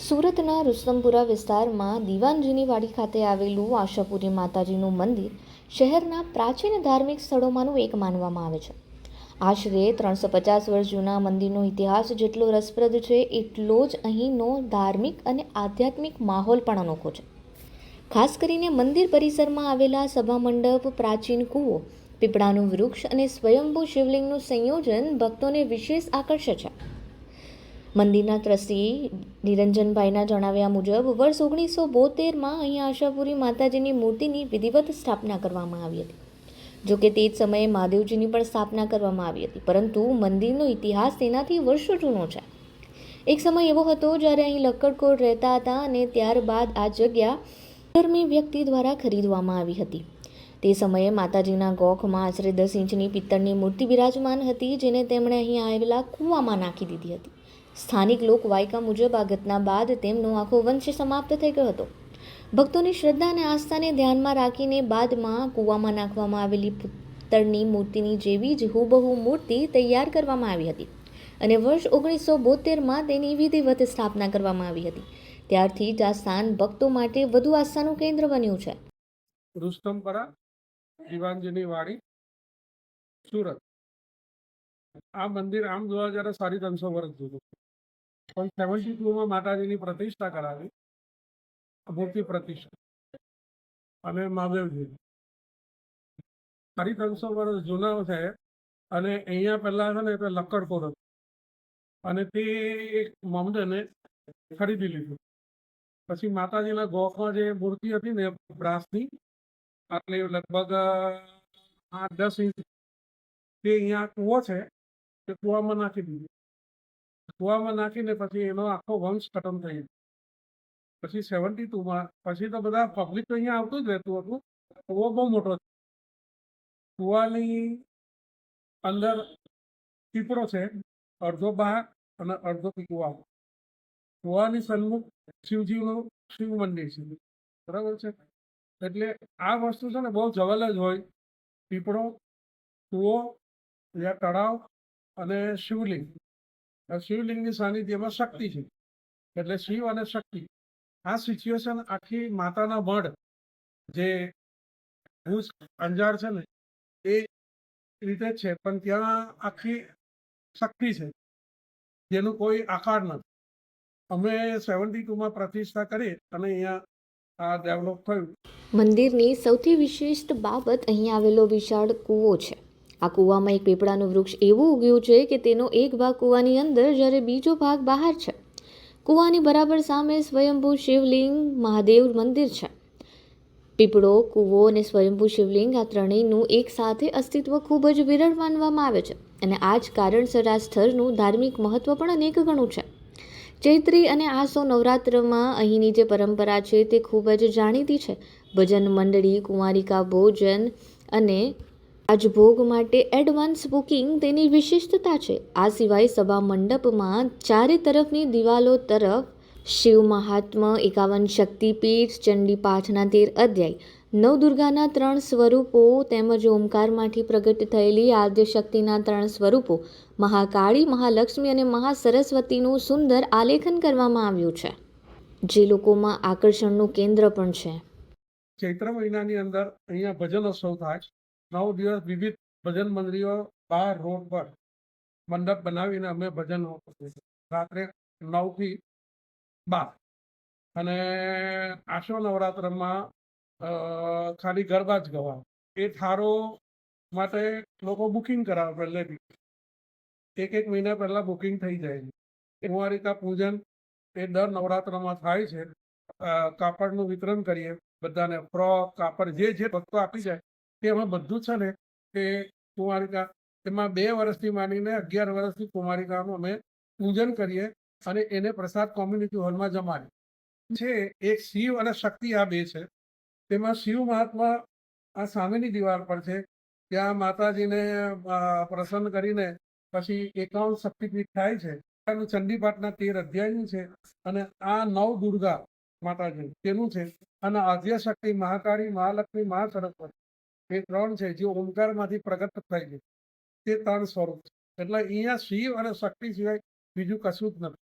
સુરતના રુસ્તમપુરા વિસ્તારમાં દીવાનજીની વાડી ખાતે આવેલું આશાપુરી માતાજીનું મંદિર શહેરના પ્રાચીન ધાર્મિક સ્થળોમાંનું એક માનવામાં આવે છે. આશરે 350 વર્ષ જૂના મંદિરનો ઇતિહાસ જેટલો રસપ્રદ છે એટલો જ અહીંનો ધાર્મિક અને આધ્યાત્મિક માહોલ પણ અનોખો છે. ખાસ કરીને મંદિર પરિસરમાં આવેલા સભા મંડપ, પ્રાચીન કૂવો, પીપળાનું વૃક્ષ અને સ્વયંભૂ શિવલિંગનું સંયોજન ભક્તોને વિશેષ આકર્ષે છે. મંદિરના ટ્રસ્ટી નિરંજનભાઈના જણાવ્યા મુજબ વર્ષ 1972માં અહીં આશાપુરી માતાજીની મૂર્તિની વિધિવત સ્થાપના કરવામાં આવી હતી. જોકે તે જ સમયે મહાદેવજીની પણ સ્થાપના કરવામાં આવી હતી, પરંતુ મંદિરનો ઇતિહાસ તેનાથી વર્ષો જૂનો છે. એક સમય એવો હતો જ્યારે અહીં લક્કડખોર રહેતા હતા અને ત્યારબાદ આ જગ્યા ધર્મી વ્યક્તિ દ્વારા ખરીદવામાં આવી હતી. તે સમયે માતાજીના ગોખમાં આશરે 10 ઇંચની પિત્તળની મૂર્તિ બિરાજમાન હતી, જેને તેમણે અહીં આવેલા કૂવામાં નાખી દીધી હતી. સ્થાનિક લોકવાયકા મુજબ આ ઘટના બાદ તેમનો આખો વંશ સમાપ્ત થઈ ગયો હતો. ભક્તોની શ્રદ્ધા અને આસ્થાને ધ્યાનમાં રાખીને બાદમાં કૂવામાં નાખવામાં આવેલી પિત્તળની મૂર્તિની જેવી જ હુબહુ મૂર્તિ તૈયાર કરવામાં આવી હતી અને વર્ષ 1972માં તેની વિધિવત સ્થાપના કરવામાં આવી હતી. ત્યારથી જ આ સ્થાન ભક્તો માટે વધુ આસ્થાનું કેન્દ્ર બન્યું છે. રુસ્તમપરા દીવાનજીની વાડી, સુરત. આ મંદિર આમ જોવા જ્યારે 350 વર્ષ જૂનું, પણ 72માં માતાજીની પ્રતિષ્ઠા કરાવી, મૂર્તિ પ્રતિષ્ઠા અને મહાદેવજી 350 વર્ષ જૂના છે. અને અહીંયા પહેલા છે ને એટલે લક્કડખોર હતું અને તે એક મામદાને ખરીદી લીધું. પછી માતાજીના ગોખમાં જે મૂર્તિ હતી ને બ્રાસની, એટલે લગભગ 8-10 ઇંચ, તે અહીંયા કૂવો છે, તે કૂવામાં નાખી દીધું. કૂવામાં નાખીને પછી એનો આખો વંશ ખતમ થઈ ગયો. પછી 72માં પછી તો બધા પબ્લિક તો અહીંયા આવતું જ રહેતું હતું. કૂવો બહુ મોટો છે. કૂવાની અંદર પીપળો છે, અડધો બહાર અને અડધો કૂવા. કૂવાની સન્મુખ શિવજીનું શિવ મંદિર છે, બરાબર છે. એટલે આ વસ્તુ છે ને બહુ જવલ જ હોય. પીપળો, કૂવો, યા તળાવ અને શિવલિંગ. શિવલિંગની સાનિધ્યમાં શક્તિ છે, એટલે શિવ અને શક્તિ. આ સિચ્યુએશન આખી માતાના મઢ જે ભુજ અંજાર છે ને એ રીતે છે, પણ ત્યાં આખી શક્તિ છે જેનું કોઈ આકાર નથી. અમે 72માં પ્રતિષ્ઠા કરી અને અહીંયા આ ડેવલપ થયું. મંદિરની સૌથી વિશિષ્ટ બાબત અહીં આવેલો વિશાળ કૂવો છે. આ કૂવામાં એક પીપળાનું વૃક્ષ એવું ઉગ્યું છે કે તેનો એક ભાગ કૂવાની અંદર જ્યારે બીજો ભાગ બહાર છે. કૂવાની બરાબર સામે સ્વયંભૂ શિવલિંગ મહાદેવ મંદિર છે. પીપળો, કૂવો અને સ્વયંભૂ શિવલિંગ આ ત્રણેયનું એક સાથે અસ્તિત્વ ખૂબ જ વિરળ માનવામાં આવે છે અને આ જ કારણસર આ સ્થળનું ધાર્મિક મહત્વ પણ અનેક ગણું છે. ચૈત્રી અને આસો નવરાત્રમાં અહીંની જે પરંપરા છે તે ખૂબ જ જાણીતી છે. ભજન મંડળી, કુંવારિકા ભોજન અને રાજભોગ માટે એડવાન્સ બુકિંગ તેની વિશિષ્ટતા છે. આ સિવાય સભા મંડપમાં ચારે તરફની દિવાલો તરફ શિવ મહાત્મ્ય, 51 શક્તિપીઠ, ચંડી પાઠના 13 અધ્યાય, નવદુર્ગાના 3 સ્વરૂપો તેમજ ઓમકારમાંથી પ્રગટ થયેલી આદ્યશક્તિના 3 સ્વરૂપો મહાકાળી, મહાલક્ષ્મી અને મહાસરસ્વતીનું સુંદર આલેખન કરવામાં આવ્યું છે, જે લોકોમાં આકર્ષણનું કેન્દ્ર પણ છે. ચૈત્ર મહિનાની અંદર અહીંયા ભજનોત્સવ થાય. 9 દિવસ વિવિધ ભજન મંડળીઓ બહાર રોડ પર મંડપ બનાવીને અમે ભજન રાત્રે 9 થી 12. અને આસો નવરાત્રમાં ખાલી ગરબા જ ગવા. એ થારો માટે લોકો બુકિંગ કરાવે પહેલેથી. એક મહિના પહેલા બુકિંગ થઈ જાય છે. કુંવારિકા પૂજન એ દર નવરાત્રમાં થાય છે. કાપડનું વિતરણ કરીએ બધાને, ફ્રોક, કાપડ જે ભક્તો આપી જાય તે અમે બધું છે ને તે કુંવારિકા, એમાં 2 વર્ષથી માંડીને 11 વર્ષથી કુંવારિકાનું અમે પૂજન કરીએ અને એને પ્રસાદ કોમ્યુનિટી હોલમાં જમાડીએ છે. એક શિવ અને શક્તિ આ બે છે. તેમાં શિવ મહાત્મા આ સામેની દિવાલ પર છે. ત્યાં માતાજીને પ્રસન્ન કરીને પછી 51 શક્તિપીઠ થાય છે. ચંડીપાઠના 13 અધ્યાયનું છે અને આ 9 દુર્ગા માતાજી તેનું છે. અને આદ્યશક્તિ મહાકાળી, મહાલક્ષ્મી, મહાસરસ્વતી એ 3 છે જે ઓમકારમાંથી પ્રગટ થઈ છે. તે 3 સ્વરૂપ છે. એટલે અહીંયા શિવ અને શક્તિ સિવાય બીજું કશું જ નથી.